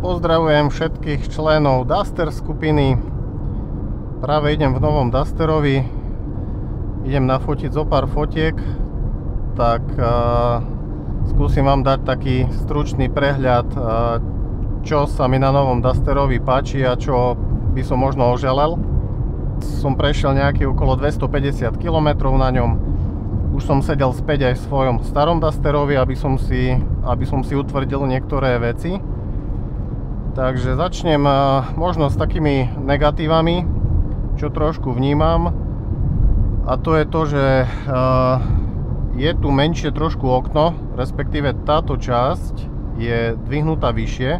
Pozdravujem všetkých členov Duster skupiny. Práve idem v novom Dusterovi. Idem nafotiť zo pár fotiek. Tak skúsim vám dať taký stručný prehľad, čo sa mi na novom Dusterovi páči a čo by som možno oželel. Som prešiel nejaký okolo 250 km na ňom. Už som sedel späť aj v svojom starom Dusterovi, aby som si utvrdil niektoré veci. Takže začnem možno s takými negatívami, čo trošku vnímam. A to je to, že je tu menšie trošku okno, respektíve táto časť je dvihnutá vyššie.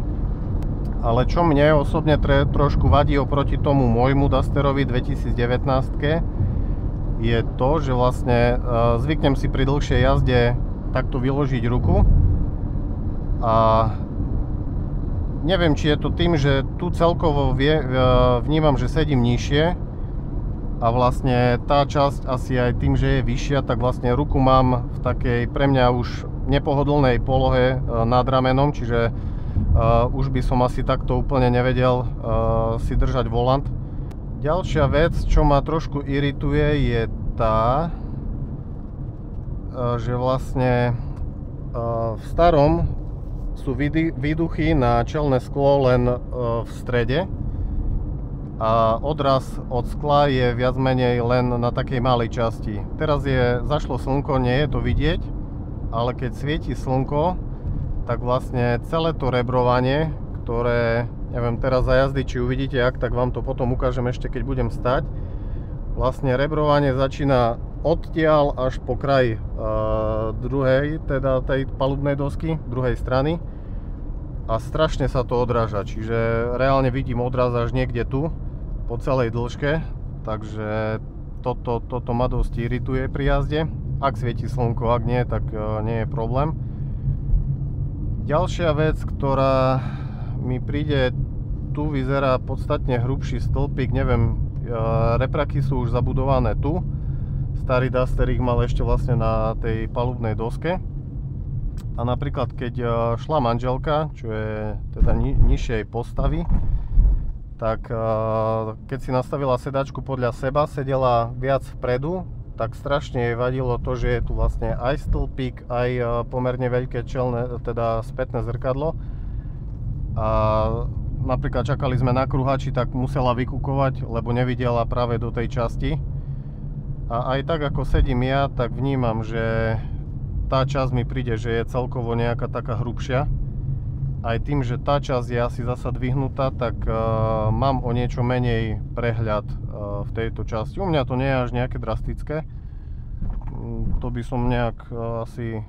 Ale čo mne osobne trošku vadí oproti tomu môjmu Dusterovi 2019, je to, že vlastne zvyknem si pri dlhšej jazde takto vyložiť ruku. A neviem, či je to tým, že tu celkovo vnímam, že sedím nižšie a vlastne tá časť asi aj tým, že je vyššia, tak vlastne ruku mám v takej pre mňa už nepohodlnej polohe nad ramenom, čiže už by som asi takto úplne nevedel si držať volant. Ďalšia vec, čo ma trošku irituje, je tá, že vlastne v starom sú výduchy na čelné sklo len v strede a odraz od skla je viac menej len na takej malej časti. Teraz zašlo slnko, nie je to vidieť, ale keď svieti slnko, tak vlastne celé to rebrovanie, ktoré, neviem teraz za jazdy, či uvidíte ak, tak vám to potom ukážem ešte keď budem stať. Vlastne rebrovanie začína odtiaľ až po kraj druhej, teda tej palubnej dosky, druhej strany a strašne sa to odráža, čiže reálne vidím odraz až niekde tu po celej dĺžke, takže toto ma dosť irituje pri jazde. Ak svieti slnko, ak nie, tak nie je problém. Ďalšia vec, ktorá mi príde, tu vyzerá podstatne hrubší stĺpik, neviem, repraky sú už zabudované tu. Starý Duster ich mal ešte vlastne na tej palubnej doske. A napríklad keď šla manželka, čo je teda nižšej postavy, tak keď si nastavila sedačku podľa seba, sedela viac vpredu, tak strašne jej vadilo to, že je tu vlastne aj stĺpik, aj pomerne veľké čelné, teda spätné zrkadlo. A napríklad čakali sme na kruhači, tak musela vykúkovať, lebo nevidela práve do tej časti. A aj tak ako sedím ja, tak vnímam, že tá časť mi príde, že je celkovo nejaká taká hrubšia. Aj tým, že tá časť je asi zasa dvihnutá, tak mám o niečo menej prehľad v tejto časti. U mňa to nie je až nejaké drastické. To by som nejak asi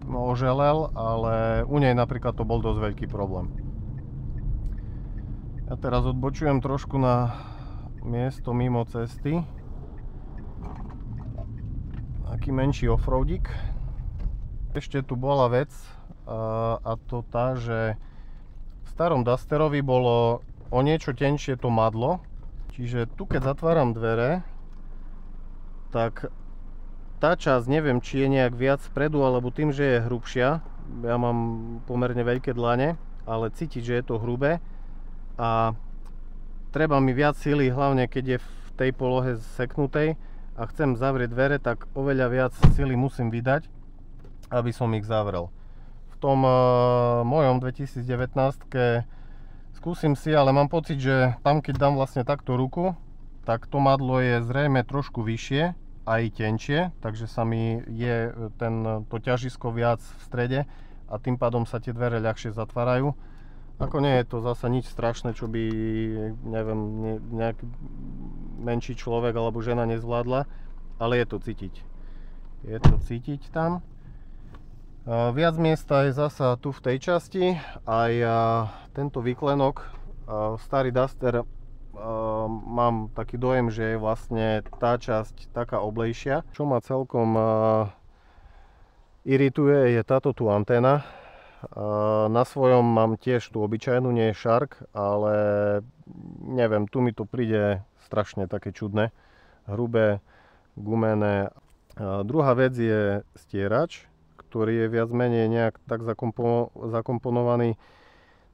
oželel, ale u nej napríklad to bol dosť veľký problém. Ja teraz odbočujem trošku na miesto mimo cesty. Taký menší offroadík. Ešte tu bola vec a to tá, že v starom Dusterovi bolo o niečo tenšie to madlo. Čiže tu keď zatváram dvere, tak tá časť, neviem či je nejak viac vpredu alebo tým, že je hrubšia. Ja mám pomerne veľké dlane, ale cítiť, že je to hrubé a treba mi viac síly, hlavne keď je v tej polohe seknutej a chcem zavrieť dvere, tak oveľa viac síly musím vydať, aby som ich zavrel. V tom mojom 2019 skúsim si, ale mám pocit, že tam keď dám vlastne takto ruku, tak to madlo je zrejme trošku vyššie, aj tenšie, takže sa mi je to ťažisko viac v strede a tým pádom sa tie dvere ľahšie zatvárajú. Ako nie je to zasa nič strašné, čo by, neviem, nejaký menší človek alebo žena nezvládla, ale je to cítiť. Je to cítiť tam. Viac miesta je zasa tu v tej časti. Aj tento výklenok, starý Duster, mám taký dojem, že je vlastne tá časť taká oblejšia. Čo ma celkom irituje, je táto tu anténa. Na svojom mám tiež tú obyčajnú, nie je Shark, ale neviem, tu mi to príde strašne také čudné, hrubé, gumené. Druhá vec je stierač, ktorý je viac menej nejak tak zakomponovaný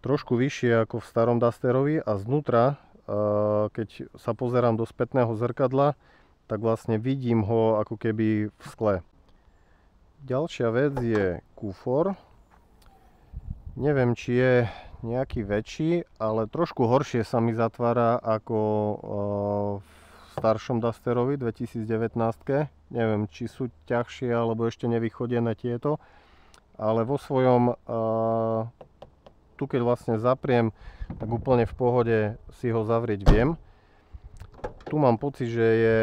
trošku vyššie ako v starom Dusterovi a znútra, keď sa pozerám do spätného zrkadla, tak vlastne vidím ho ako keby v skle. Ďalšia vec je kufor. Neviem, či je nejaký väčší, ale trošku horšie sa mi zatvára ako v staršom Dusterovi 2019. Neviem, či sú ťažšie alebo ešte nevychodené tieto, ale vo svojom tu keď vlastne zapriem, tak úplne v pohode si ho zavrieť viem. Tu mám pocit, že je,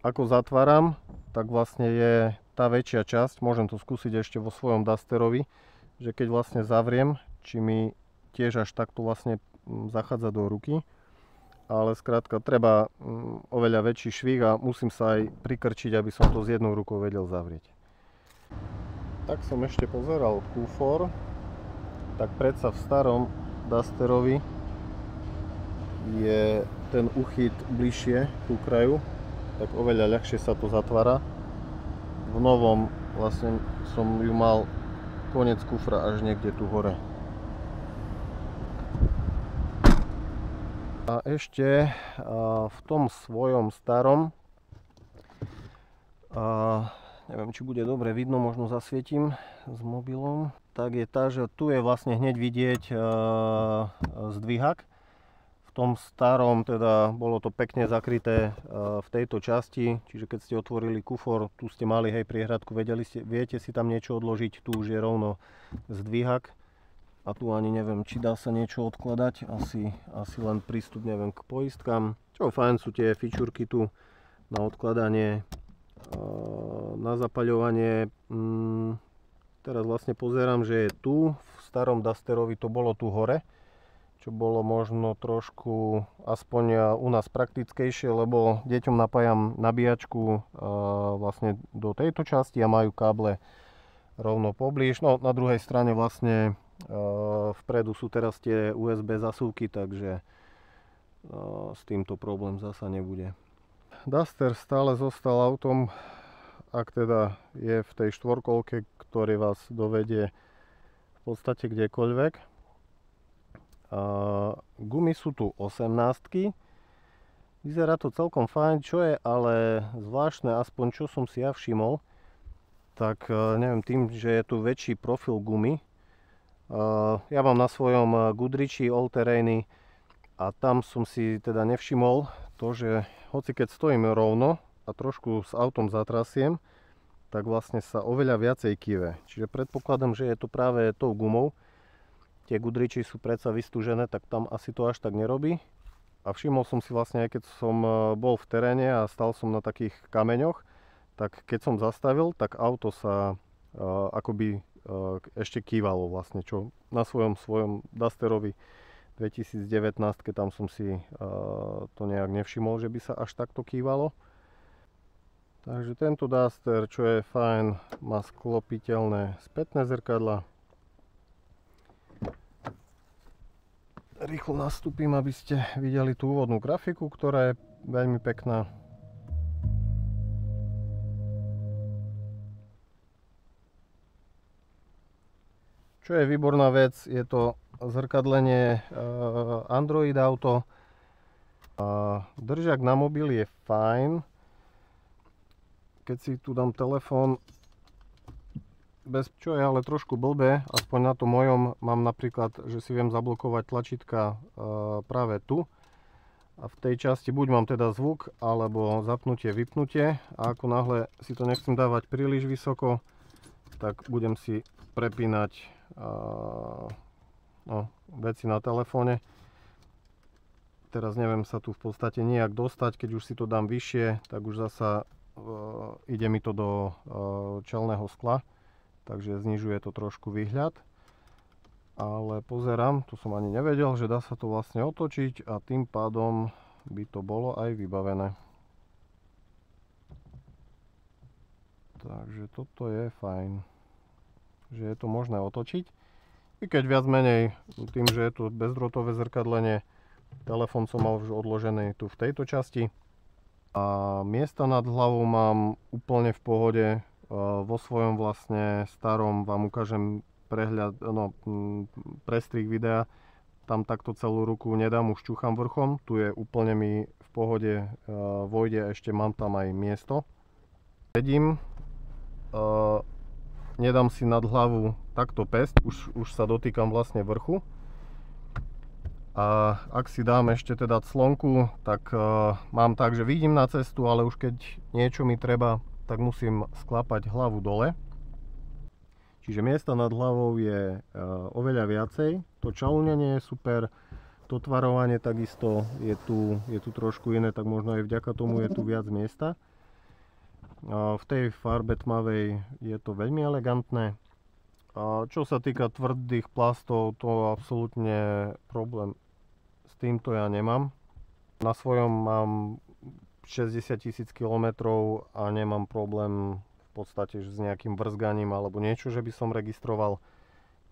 ako zatváram, tak vlastne je tá väčšia časť, môžem to skúsiť ešte vo svojom Dusterovi, že keď vlastne zavriem, či mi tiež až takto vlastne zachádza do ruky. Ale skrátka treba oveľa väčší švih a musím sa aj prikrčiť, aby som to s jednou rukou vedel zavrieť. Tak som ešte pozeral kufor. Tak predsa v starom Dusterovi je ten uchyt bližšie ku kraju, tak oveľa ľahšie sa to zatvára. V novom vlastne som ju mal koniec kufra až niekde tu hore. A ešte v tom svojom starom, neviem, či bude dobre vidno, možno zasvietím s mobilom, tak je tá, že tu je vlastne hneď vidieť zdvihák. V tom starom teda bolo to pekne zakryté v tejto časti, čiže keď ste otvorili kufor, tu ste mali hej priehradku, viete si tam niečo odložiť, tu už je rovno zdvihák. A tu ani neviem, či dá sa niečo odkladať, asi len prístup, neviem, k poistkám. Čo fajn sú tie fičúrky tu na odkladanie, na zapaľovanie. Teraz vlastne pozerám, že je tu, v starom Dusterovi to bolo tu hore, čo bolo možno trošku aspoň u nás praktickejšie, lebo deťom napájam nabíjačku vlastne do tejto časti a majú káble rovno poblíž. No na druhej strane vlastne vpredu sú teraz tie USB zasúvky, takže s týmto problém zasa nebude. Duster stále zostal autom, ak teda je v tej štvorkolke, ktorý vás dovedie v podstate kdekoľvek. Gumy sú tu 18-ky. Vyzerá to celkom fajn, čo je ale zvláštne, aspoň čo som si ja všimol, tak neviem, tým, že je tu väčší profil gumy. Ja mám na svojom Goodrichi all-terrainy a tam som si teda nevšimol to, že hoci keď stojím rovno a trošku s autom zatrasiem, tak vlastne sa oveľa viacej kýve. Čiže predpokladám, že je to práve tou gumou. Tie Goodrichi sú predsa vystúžené, tak tam asi to až tak nerobí. A všimol som si vlastne, aj keď som bol v teréne a stal som na takých kameňoch, tak keď som zastavil, tak auto sa akoby ešte kývalo vlastne, čo na svojom Dusterovi 2019, tam som si to nejak nevšimol, že by sa až takto kývalo. Takže tento Duster, čo je fajn, má sklopiteľné spätné zrkadlá. Rýchlo nastúpim, aby ste videli tú úvodnú grafiku, ktorá je veľmi pekná. Čo je výborná vec, je to zrkadlenie Android Auto. Držák na mobil je fajn. Keď si tu dám telefón, čo je ale trošku blbé, aspoň na tom mojom, mám napríklad, že si viem zablokovať tlačítka práve tu. A v tej časti buď mám teda zvuk, alebo zapnutie, vypnutie. A ako náhle si to nechcem dávať príliš vysoko, tak budem si prepínať veci na telefóne. Teraz neviem sa tu v podstate nijak dostať, keď už si to dám vyššie, tak už zasa ide mi to do čelného skla, takže znižuje to trošku výhľad. Ale pozerám, tu som ani nevedel, že dá sa to vlastne otočiť a tým pádom by to bolo aj vybavené. Takže toto je fajn, že je to možné otočiť. I keď viac menej tým, že je tu bezdrôtové zrkadlenie, telefón som mal už odložený tu v tejto časti. A miesta nad hlavou mám úplne v pohode, vo svojom vlastne starom vám ukážem prehľad, prestrih videa. Tam takto celú ruku nedám, už ťuchám vrchom. Tu je úplne mi v pohode vojde, ešte mám tam aj miesto. Sedím, nedám si nad hlavu takto päsť, už sa dotýkam vlastne vrchu. A ak si dám ešte teda clonku, tak mám tak, že vidím na cestu, ale už keď niečo mi treba, tak musím sklapať hlavu dole. Čiže miesta nad hlavou je oveľa viacej. To čaľunenie je super, to tvarovanie takisto je tu trošku iné, tak možno aj vďaka tomu je tu viac miesta. V tej farbe tmavej je to veľmi elegantné. Čo sa týka tvrdých plastov, to absolútne problém s týmto ja nemám. Na svojom mám 60 000 kilometrov a nemám problém v podstate s nejakým vrzganím alebo niečo, že by som registroval.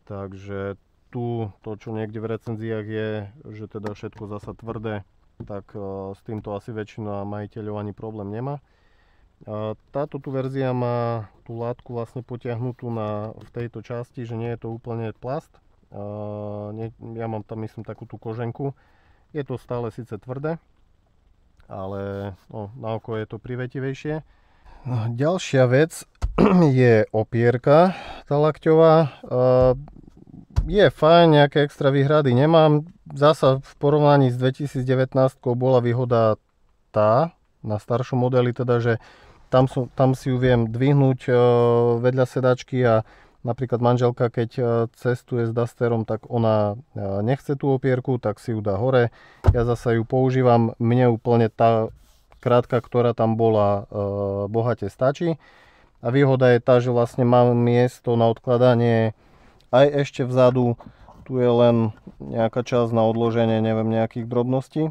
Takže tu to, čo niekde v recenziách je, že teda všetko zasa tvrdé, tak s týmto asi väčšina majiteľov ani problém nemá. Táto tu verzia má tú látku vlastne potiahnutú v tejto časti, že nie je to úplne plast. Ja mám tam, myslím, takú tú koženku. Je to stále síce tvrdé, ale na oko je to privetivejšie. Ďalšia vec je opierka, tá lakťová. Je fajn, nejaké extra výhrady nemám. Zasa v porovnaní s 2019 bola výhoda tá, na staršom modeli teda, že tam si ju viem dvihnúť vedľa sedačky a napríklad manželka, keď cestuje s Dusterom, tak ona nechce tú opierku, tak si ju dá hore. Ja zasa ju používam, mne úplne tá krátka, ktorá tam bola, bohate stačí. A výhoda je tá, že vlastne mám miesto na odkladanie aj ešte vzadu. Tu je len nejaká časť na odloženie, neviem, nejakých drobností.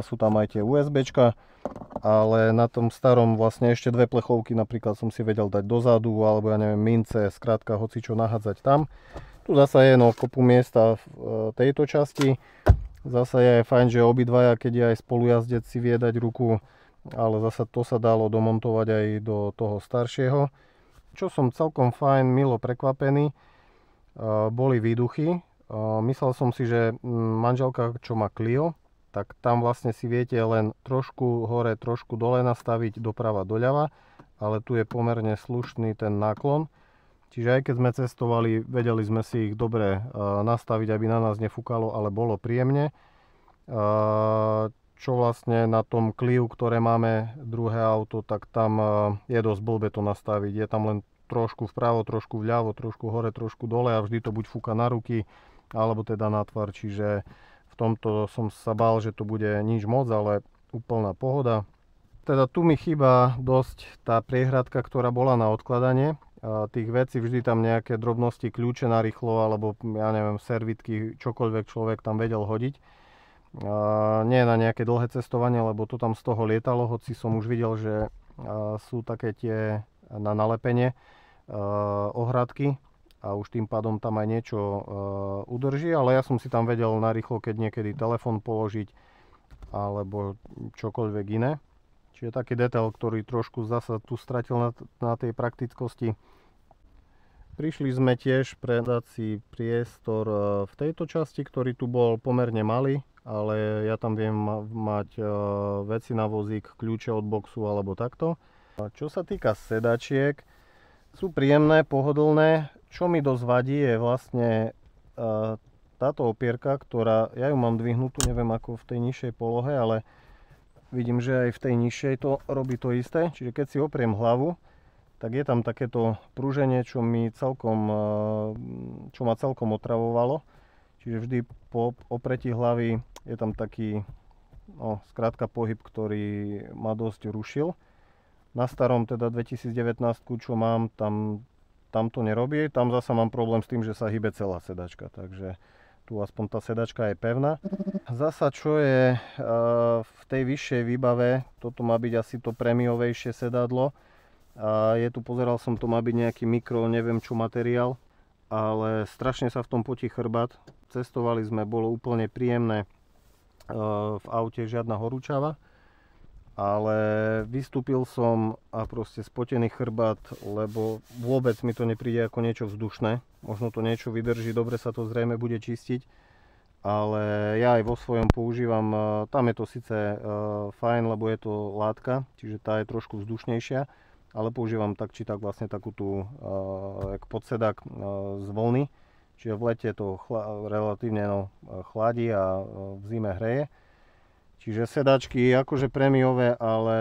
Sú tam aj tie USBčka. Ale na tom starom vlastne ešte dve plechovky napríklad som si vedel dať dozadu, alebo ja neviem, mince, skrátka hocičo nahádzať tam. Tu zasa je kopu miesta v tejto časti. Zasa je fajn, že obidvaja, keď je aj spolujazdec, si vie dať ruku, ale zasa to sa dalo domontovať aj do toho staršieho. Čo som celkom fajn, milo prekvapený, boli výduchy. Myslel som si, že manželka, čo má Clio, tak tam vlastne si viete len trošku hore, trošku dole nastaviť, doprava, doľava, ale tu je pomerne slušný ten náklon. Čiže aj keď sme cestovali, vedeli sme si ich dobre nastaviť, aby na nás nefúkalo, ale bolo príjemne. Čo vlastne na tom Cliu, ktoré máme, druhé auto, tak tam je dosť blbé to nastaviť. Je tam len trošku vpravo, trošku vľavo, trošku hore, trošku dole a vždy to buď fúka na ruky, alebo teda na tvar, čiže v tomto som sa bál, že to bude nič moc, ale úplná pohoda. Teda tu mi chýba dosť tá priehradka, ktorá bola na odkladanie. Tých vecí vždy tam nejaké drobnosti, kľúče na rýchlo, alebo ja neviem, servitky, čokoľvek človek tam vedel hodiť. Nie na nejaké dlhé cestovanie, lebo to tam z toho lietalo, hoci som už videl, že sú také tie na nalepenie ohradky. A už tým pádom tam aj niečo udrží, ale ja som si tam vedel narýchlo, keď niekedy telefón položiť alebo čokoľvek iné. Čiže taký detail, ktorý trošku zasa tu stratil na tej praktickosti. Prišli sme tiež predať si priestor v tejto časti, ktorý tu bol pomerne malý, ale ja tam viem mať veci na vozík, kľúče od boxu alebo takto. Čo sa týka sedačiek, sú príjemné, pohodlné. Čo mi dosť vadí je vlastne táto opierka, ktorá, ja ju mám dvihnutú, neviem ako v tej nižšej polohe, ale vidím, že aj v tej nižšej to robí to isté. Čiže keď si opriem hlavu, tak je tam takéto prúženie, čo ma celkom otravovalo. Čiže vždy po opretí hlavy je tam taký, skrátka pohyb, ktorý ma dosť rušil. Na starom teda 2019, čo mám, tam to nerobí. Tam zasa mám problém s tým, že sa hýbe celá sedačka, takže tu aspoň tá sedačka je pevná. Zasa čo je v tej vyššej výbave, toto má byť asi to prémiovejšie sedadlo. Je tu, pozeral som, to má byť nejaký mikro, neviem čo materiál, ale strašne sa v tom potí chrbát. Cestovali sme, bolo úplne príjemné, v aute žiadna horúčava. ale vystúpil som a proste spotený chrbát, lebo vôbec mi to nepríde ako niečo vzdušné. Možno to niečo vydrží, dobre sa to zrejme bude čistiť, ale ja aj vo svojom používam, tam je to síce fajn, lebo je to látka, čiže tá je trošku vzdušnejšia, ale používam tak či tak vlastne takú tú podsedák z vlny, čiže v lete to relatívne chladí a v zime hreje. Čiže sedačky akože prémiové, ale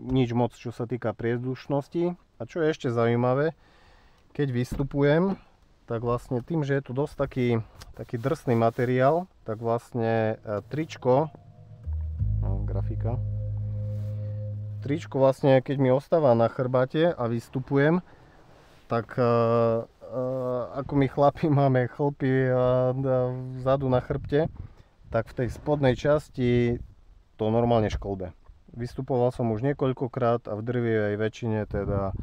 nič moc, čo sa týka priezdušnosti. A čo je ešte zaujímavé, keď vystupujem, tak vlastne tým, že je to dosť taký drsný materiál, tak vlastne tričko, grafika, tričko vlastne, keď mi ostáva na chrbate a vystupujem, tak ako my chlapi máme chlpy vzadu na chrbte, tak v tej spodnej časti to normálne šklbe. Vystupoval som už niekoľkokrát a v drvivej väčšine teda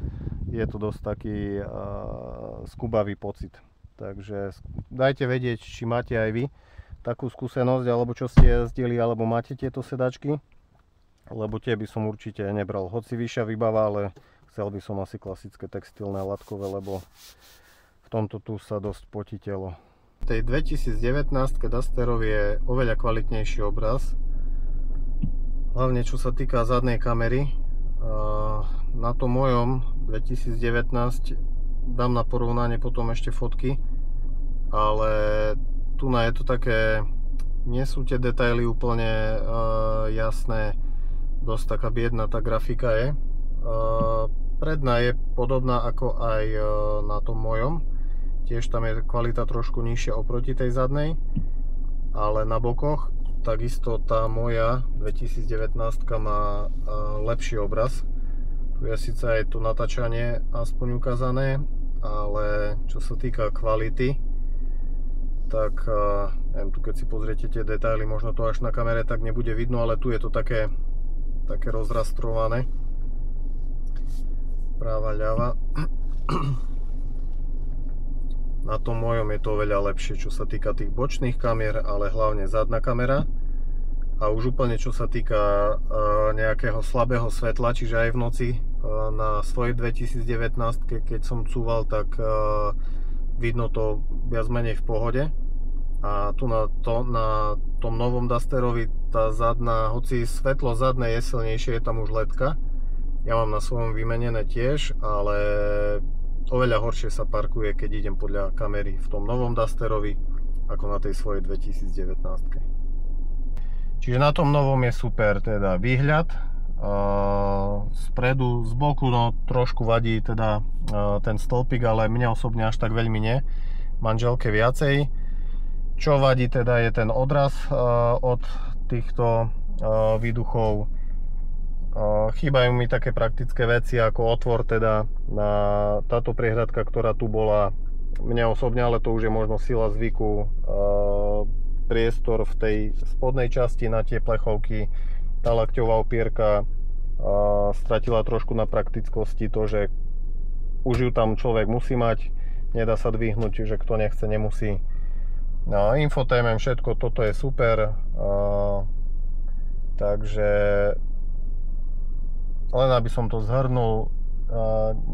je to dosť taký skubavý pocit. Takže dajte vedieť, či máte aj vy takú skúsenosť, alebo čo ste jazdili, alebo máte tieto sedačky. Lebo tie by som určite nebral. Hoci vyššia výbava, ale chcel by som asi klasické textilné latkové, lebo v tomto tu sa dosť potí telo. V tej 2019 Dusterovi je oveľa kvalitnejší obraz. Hlavne čo sa týka zadnej kamery. Na tom mojom 2019 dám na porovnanie potom ešte fotky, ale tu je to také, nie sú tie detaily úplne jasné, dosť taká biedna tá grafika je. Predná je podobná ako aj na tom mojom, tiež tam je kvalita trošku nižšia oproti tej zadnej, ale na bokoch takisto tá moja 2019 má lepší obraz. Tu je síce aj to natáčanie aspoň ukázané, ale čo sa týka kvality, tak neviem, tu keď si pozriete tie detaily, možno to až na kamere tak nebude vidno, ale tu je to také rozrastrované. Práva, ľava. Na tom mojom je to oveľa lepšie, čo sa týka tých bočných kamier, ale hlavne zadná kamera. A už úplne čo sa týka nejakého slabého svetla, čiže aj v noci na svojej 2019, keď som cúval, tak vidno to viac menej v pohode. A tu na tom novom Dusterovi tá zadná, hoci svetlo zadné je silnejšie, je tam už ledka. Ja mám na svojom vymenené tiež, ale oveľa horšie sa parkuje, keď idem podľa kamery v tom novom Dusterovi, ako na tej svojej 2019. Čiže na tom novom je super teda výhľad. Spredu, z boku trošku vadí teda ten stĺpik, ale mne osobne až tak veľmi nie. Manželke viacej. Čo vadí teda je ten odraz od týchto výduchov. Chýbajú mi také praktické veci ako otvor teda na táto priehradka, ktorá tu bola mne osobne, ale to už je možno sila zvyku, priestor v tej spodnej časti na tie plechovky. Tá lakťová opierka stratila trošku na praktickosti, to, že už ju tam človek musí mať, nedá sa dvihnúť, čiže kto nechce, nemusí. No, infotainment, všetko toto je super, takže len aby som to zhrnul,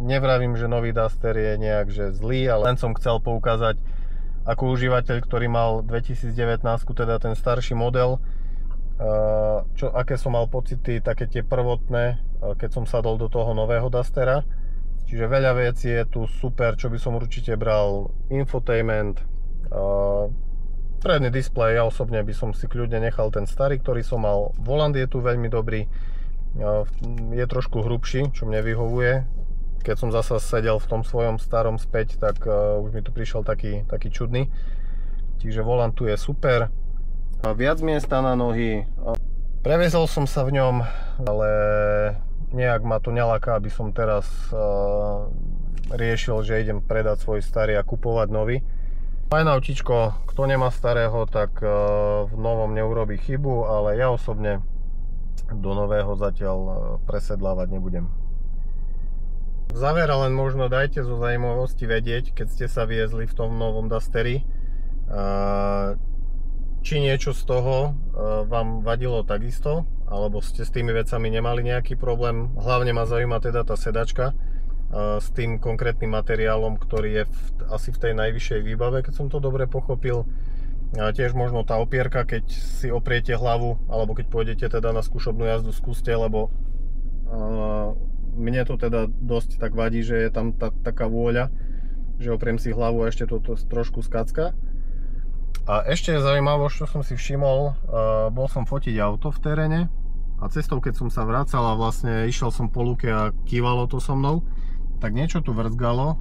nevravím, že nový Duster je nejak že zlý, ale len som chcel poukázať ako užívateľ, ktorý mal 2019, teda ten starší model, aké som mal pocity, také tie prvotné, keď som sadol do toho nového Dustera. Čiže veľa vecí je tu super, čo by som určite bral. Infotainment, predný displej, ja osobne by som si kľudne nechal ten starý, ktorý som mal. Volant je tu veľmi dobrý, je trošku hrubší, čo mne vyhovuje. Keď som zasa sedel v tom svojom starom späť, tak už mi tu prišiel taký čudný. Čiže volant tu je super. Viac miesta na nohy. Prevezol som sa v ňom, ale nejak ma to neláka, aby som teraz riešil, že idem predať svoj starý a kupovať nový. Fajn autičko, kto nemá starého, tak v novom neurobí chybu, ale ja osobne do nového zatiaľ presedlávať nebudem. V závere len možno dajte zo zaujímavosti vedieť, keď ste sa viezli v tom novom Dusteri, či niečo z toho vám vadilo takisto, alebo ste s tými vecami nemali nejaký problém. Hlavne ma zaujíma teda tá sedačka s tým konkrétnym materiálom, ktorý je asi v tej najvyššej výbave, keď som to dobre pochopil. A tiež možno tá opierka, keď si opriete hlavu, alebo keď pôjdete teda na skúšobnú jazdu, skúste, lebo mne to teda dosť tak vadí, že je tam taká vôľa, že opriem si hlavu a ešte to trošku skacka. A ešte je zaujímavosť, čo som si všimol, bol som fotiť auto v teréne a cestou, keď som sa vracal a vlastne išiel som po lúke a kývalo to so mnou, tak niečo tu vrzgalo,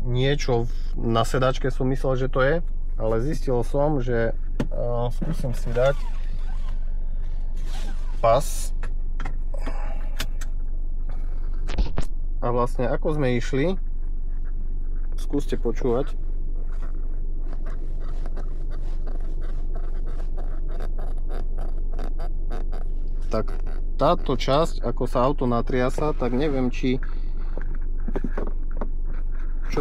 niečo na sedačke som myslel, že to je, ale zistil som, že skúsim si dať pas a vlastne ako sme išli, skúste počúvať. Tak táto časť, ako sa auto natriasa, tak neviem, čo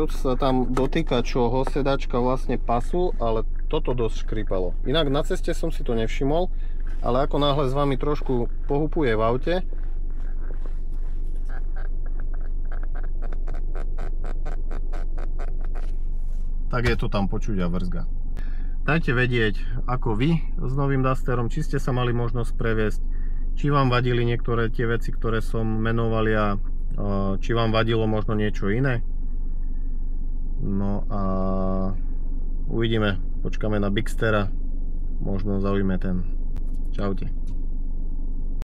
sa tam dotýka čoho, sedačka vlastne pasu, ale toto dosť škripalo. Inak na ceste som si to nevšimol, ale ako náhle s vami trošku pohupuje v aute, tak je to tam počuť a vrzga. Dajte vedieť, ako vy s novým Dusterom, či ste sa mali možnosť previesť, či vám vadili niektoré tie veci, ktoré som menoval ja, či vám vadilo možno niečo iné. No a uvidíme, počkáme na Bigstera, možno zaujme ten. Čaute.